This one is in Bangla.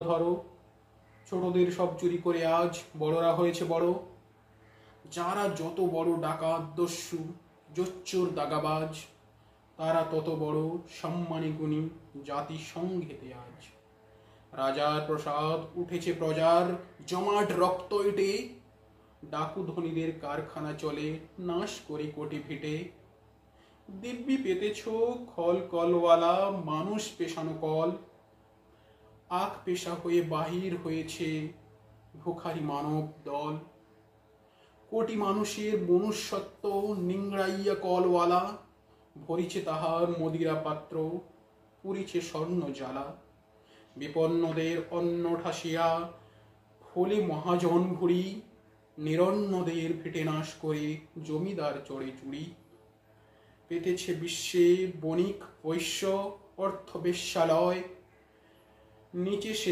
ধরো, ছোটদের সব চুরি করে আজ বড়রা হয়েছে বড়। যারা যত বড় ডাকাত দস্যু জোচ্চোর দাগাবাজ, তারা তত বড় সম্মানী গুণী জাতিসংঘেতে আজ। রাজার প্রসাদ উঠেছে প্রজার জমাট রক্ত এটে, ডাকু ধনীদের কারখানা চলে নাশ করে কোটি ফিটে। দিব্যি পেতেছ খল কলওয়ালা মানুষ পেশানো কল, আখ পেশা হয়ে বাহির হয়েছে ভুখারি মানব দল। কোটি মানুষের মনুষ্যত্ব নিংড়াইয়া কলওয়ালা, ভরিছে তাহার মদিরা পাত্র, পুরিছে স্বর্ণ জ্বালা। বিপন্নদের অন্ন ঠাসিয়া ফলে মহাজন ভুরি, নিরন্নদের ফেটে নাশ করে জমিদার চড়ে চুরি। পেতেছে বিশ্বে বণিক বৈশ্য অর্থ বেশ্যালয়, নিচে সে